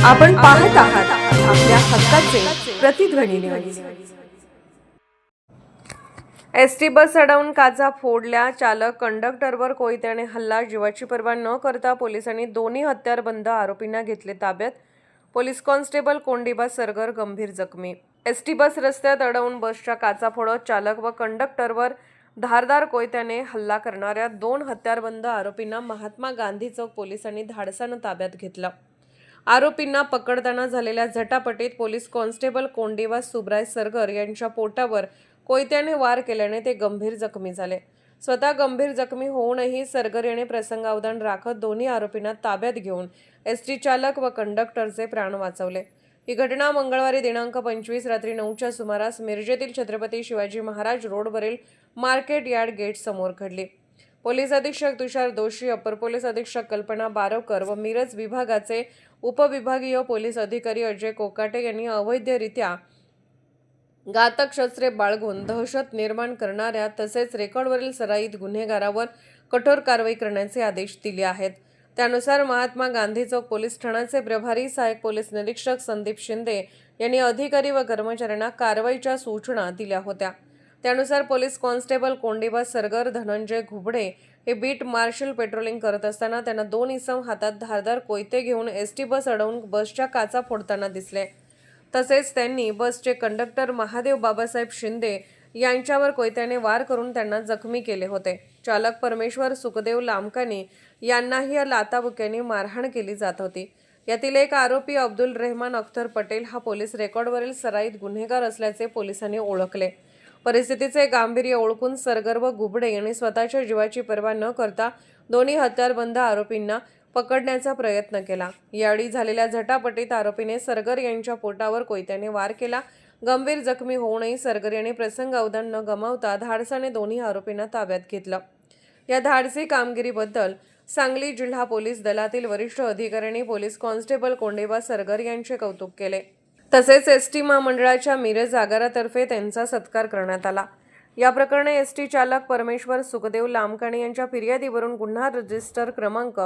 आपण पाहत आहात आपल्या हक्काचे प्रतिध्वनी न्यूज। एसटी बस अडवून काचा फोडल्या, चालक कंडक्टरवर कोयत्याने हल्ला, जीवाची पर्वा न करता पोलिसांनी दोन्ही हत्यारबंद आरोपींना घेतले ताब्यात। पोलीस कॉन्स्टेबल कोंडिबा सरगर गंभीर जखमी। एसटी बस रस्त्यात अडवून बसच्या काचा फोडत चालक व कंडक्टरवर धारदार कोयत्याने हल्ला करणाऱ्या दोन हत्यारबंद आरोपींना महात्मा गांधी चौक पोलिसांनी धाडसानं ताब्यात घेतलं। आरोपींना पकडताना झालेल्या झटापटीत पोलीस कॉन्स्टेबल कोंडिबा सुब्राय सरगर यांच्या पोटावर कोयत्याने वार केल्याने ते गंभीर जखमी झाले। स्वतः गंभीर जखमी होऊनही सरगर याने प्रसंगावधान राखत दोन्ही आरोपींना ताब्यात घेऊन एसटी चालक व कंडक्टरचे प्राण वाचवले। ही घटना मंगळवारी दिनांक 25 रात्री 9च्या सुमारास मिरजेतील छत्रपती शिवाजी महाराज रोडवरील मार्केट यार्ड गेट समोर घडली। पोलीस अधीक्षक तुषार दोशी, अपर पोलीस अधीक्षक कल्पना बारवकर व मिरज विभागाचे उपविभागीय पोलीस अधिकारी अजय कोकाटे यांनी अवैधरित्या घातक शस्त्रे बाळगून दहशत निर्माण करणाऱ्या तसेच रेकॉर्डवरील सराईत गुन्हेगारावर कठोर कारवाई करण्याचे आदेश दिले आहेत। त्यानुसार महात्मा गांधी चौक पोलीस ठाण्याचे प्रभारी सहाय्यक पोलीस निरीक्षक संदीप शिंदे यांनी अधिकारी व कर्मचाऱ्यांना कारवाईच्या सूचना दिल्या होत्या। त्यानुसार पोलीस कॉन्स्टेबल कोंडिबा सरगर, धनंजय घुबडे हे बीट मार्शल पेट्रोलिंग करत असताना त्यांना दोन इसम हातात धारदार कोयते घेऊन एसटी बस अडवून बसच्या काचा फोडताना दिसले। तसेच त्यांनी बसचे कंडक्टर महादेव बाबासाहेब शिंदे यांच्यावर कोयत्याने वार करून त्यांना जखमी केले होते। चालक परमेश्वर सुखदेव लामकानी यांनाही या लाथाबुक्यांनी मारहाण केली जात होती। यातील एक आरोपी अब्दुल रहमान अख्तर पटेल हा पोलीस रेकॉर्डवरील सराईत गुन्हेगार असल्याचे पोलिसांनी ओळखले। परिस्थितीचे गांभीर्य ओळखून सरगर व घुबडे यांनी स्वतःच्या जीवाची पर्वा न करता दोन्ही हत्यारबंद आरोपींना पकडण्याचा प्रयत्न केला। यावेळी झालेल्या झटापटीत आरोपीने सरगर यांच्या पोटावर कोयत्याने वार केला। गंभीर जखमी होऊनही सरगर यांनी प्रसंगावधान न गमावता धाडसाने दोन्ही आरोपींना ताब्यात घेतलं। या धाडसी कामगिरीबद्दल सांगली जिल्हा पोलीस दलातील वरिष्ठ अधिकाऱ्यांनी पोलीस कॉन्स्टेबल कोंडिबा सरगर यांचे कौतुक केले। तसेच एसटी महामंडळाच्या मिरज आगारातर्फे त्यांचा सत्कार करण्यात आला। या प्रकरणी एसटी चालक परमेश्वर सुखदेव लामकाणी यांच्या फिर्यादीवरून गुन्हा रजिस्टर क्रमांक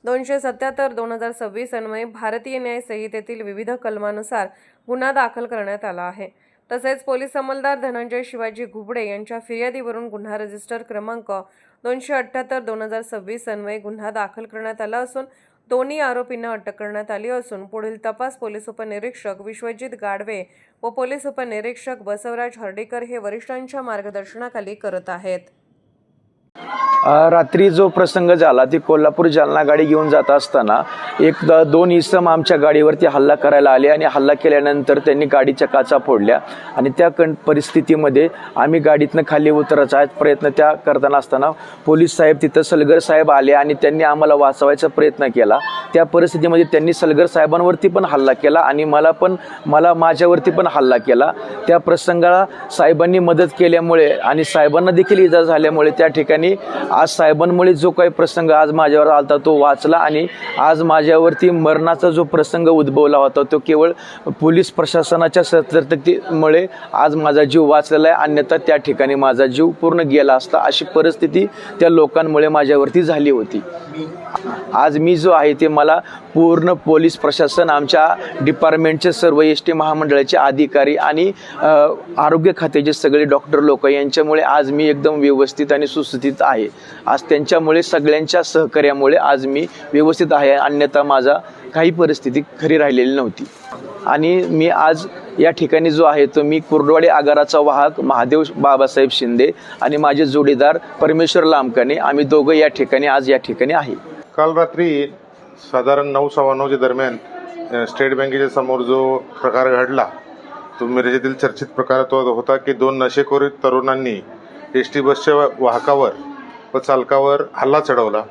277/2026 अन्वये भारतीय न्याय संहितेतील विविध कलमानुसार गुन्हा दाखल करण्यात आला आहे। तसेच पोलीस अंमलदार धनंजय शिवाजी घुबडे यांच्या फिर्यादीवरून गुन्हा रजिस्टर क्रमांक 278/2026 अन्वये गुन्हा दाखल करण्यात आला असून दोन्ही आरोपींना अटक करण्यात आली असून पुढील तपास पोलीस उपनिरीक्षक विश्वजित गाडवे व पोलीस उपनिरीक्षक बसवराज हर्डीकर हे वरिष्ठांच्या मार्गदर्शनाखाली करत आहेत। रात्री जो प्रसंग झाला ती कोल्हापूर जालना गाडी घेऊन जात असताना दोन इसम आमच्या गाडीवरती हल्ला करायला आले आणि हल्ला केल्यानंतर त्यांनी गाडीच्या काचा फोडल्या आणि त्या परिस्थितीमध्ये आम्ही गाडीतनं खाली उतरायचा प्रयत्न त्या करताना असताना पोलीस साहेब तिथं सलगर साहेब आले आणि त्यांनी आम्हाला वाचवायचा प्रयत्न केला। त्या परिस्थितीमध्ये त्यांनी सलगर साहेबांवरती पण हल्ला केला आणि मला माझ्यावरती पण हल्ला केला। त्या प्रसंगाला साहेबांनी मदत केल्यामुळे आणि साहेबांना देखील इजा झाल्यामुळे त्या ठिकाणी आज साहेबांमुळे जो काही प्रसंग आज माझ्यावर आलता तो वाचला आणि आज माझ्यावरती मरणाचा जो प्रसंग उद्भवला होता तो केवळ पोलीस प्रशासनाच्या सतर्कतेमुळे आज माझा जीव वाचलेला आहे, अन्यथा त्या ठिकाणी माझा जीव पूर्ण गेला असता अशी परिस्थिती त्या लोकांमुळे माझ्यावरती झाली होती। आज मी जो आहे ते मला पूर्ण पोलीस प्रशासन, आमच्या डिपार्टमेंटचे सर्व एसटी महामंडळाचे अधिकारी आणि आरोग्य खात्याचे सगळे डॉक्टर लोक यांच्यामुळे आज मी एकदम व्यवस्थित आणि सुस्थितीत आहे। आज त्यांच्यामुळे सगळ्यांच्या सहकार्यामुळे आज मी व्यवस्थित आहे, अन्यथा माझा काही परिस्थिती खरी राहिलेली नव्हती। आणि मी आज या ठिकाणी जो आहे तो मी कुर्डवाडी आगाराचा वाहक महादेव बाबासाहेब शिंदे आणि माझे जोडीदार परमेश्वर लामकाने आम्ही दोघं या ठिकाणी आज या ठिकाणी आहे। काल रात्री साधारण 9:15 दरम्यान स्टेट बँकेच्या समोर जो प्रकार घडला तो मिरजेतील चर्चित प्रकार तो होता की दोन नशेखोर तरुणांनी एसटी बसच्या वाहकावर व चालकावर हल्ला चढवला।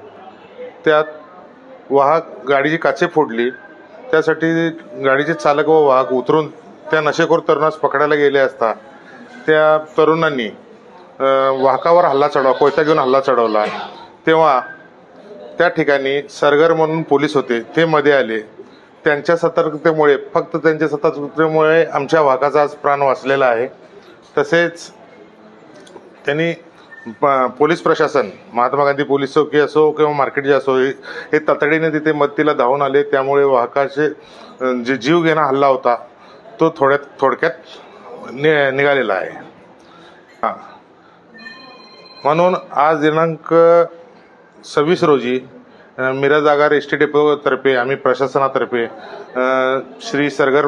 त्यात वाहक गाडीची काचे फोडली। त्यासाठी गाडीचे चालक व वाहक उतरून त्या नशेखोर तरुणास पकडायला गेले असता त्या तरुणांनी वाहकावर कोयता घेऊन हल्ला चढवला। तेव्हा त्या ठिकाणी सरगर म्हणून पोलीस होते ते मध्ये आले। त्यांच्या सतर्कतेमुळे फक्त त्यांच्या सतर्कतेमुळे आमच्या वाहकाचा आज प्राण वाचलेला आहे। तसेच त्यांनी पोलीस प्रशासन, महात्मा गांधी पोलीस चौकी असो किंवा मार्केट जे असो, हे तातडीने तिथे मदतीला धावून आले. त्यामुळे वाहकाचे जे जीव घेणा हल्ला होता तो थोडक्यात निघालेला आहे. हां, म्हणून आज दिनांक 26 रोजी मिरज आगार एस टी डेपोतर्फे आम्ही प्रशासनातर्फे श्री सरगर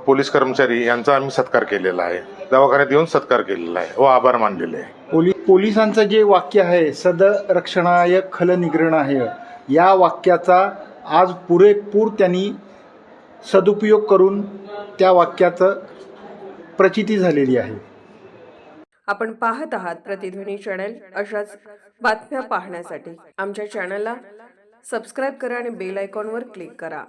पोलीस कर्मचारी यांचा आम्ही सत्कार केलेला आहे. दवाखान्यात येऊन सत्कार केलेला आहे व आभार मानलेले आहे. पोलिसांचं जे वाक्य आहे, सद रक्षणाय खल निग्रहणाय, या वाक्याचा आज पुरेपूर त्यांनी सदुपयोग करून त्या वाक्याचं प्रचिती झालेली आहे. आपण पाहत आहात प्रतिध्वनी चॅनल. अशाच बातम्या पाहण्यासाठी आमच्या चॅनलला सबस्क्राईब करा आणि बेल आयकॉनवर क्लिक करा.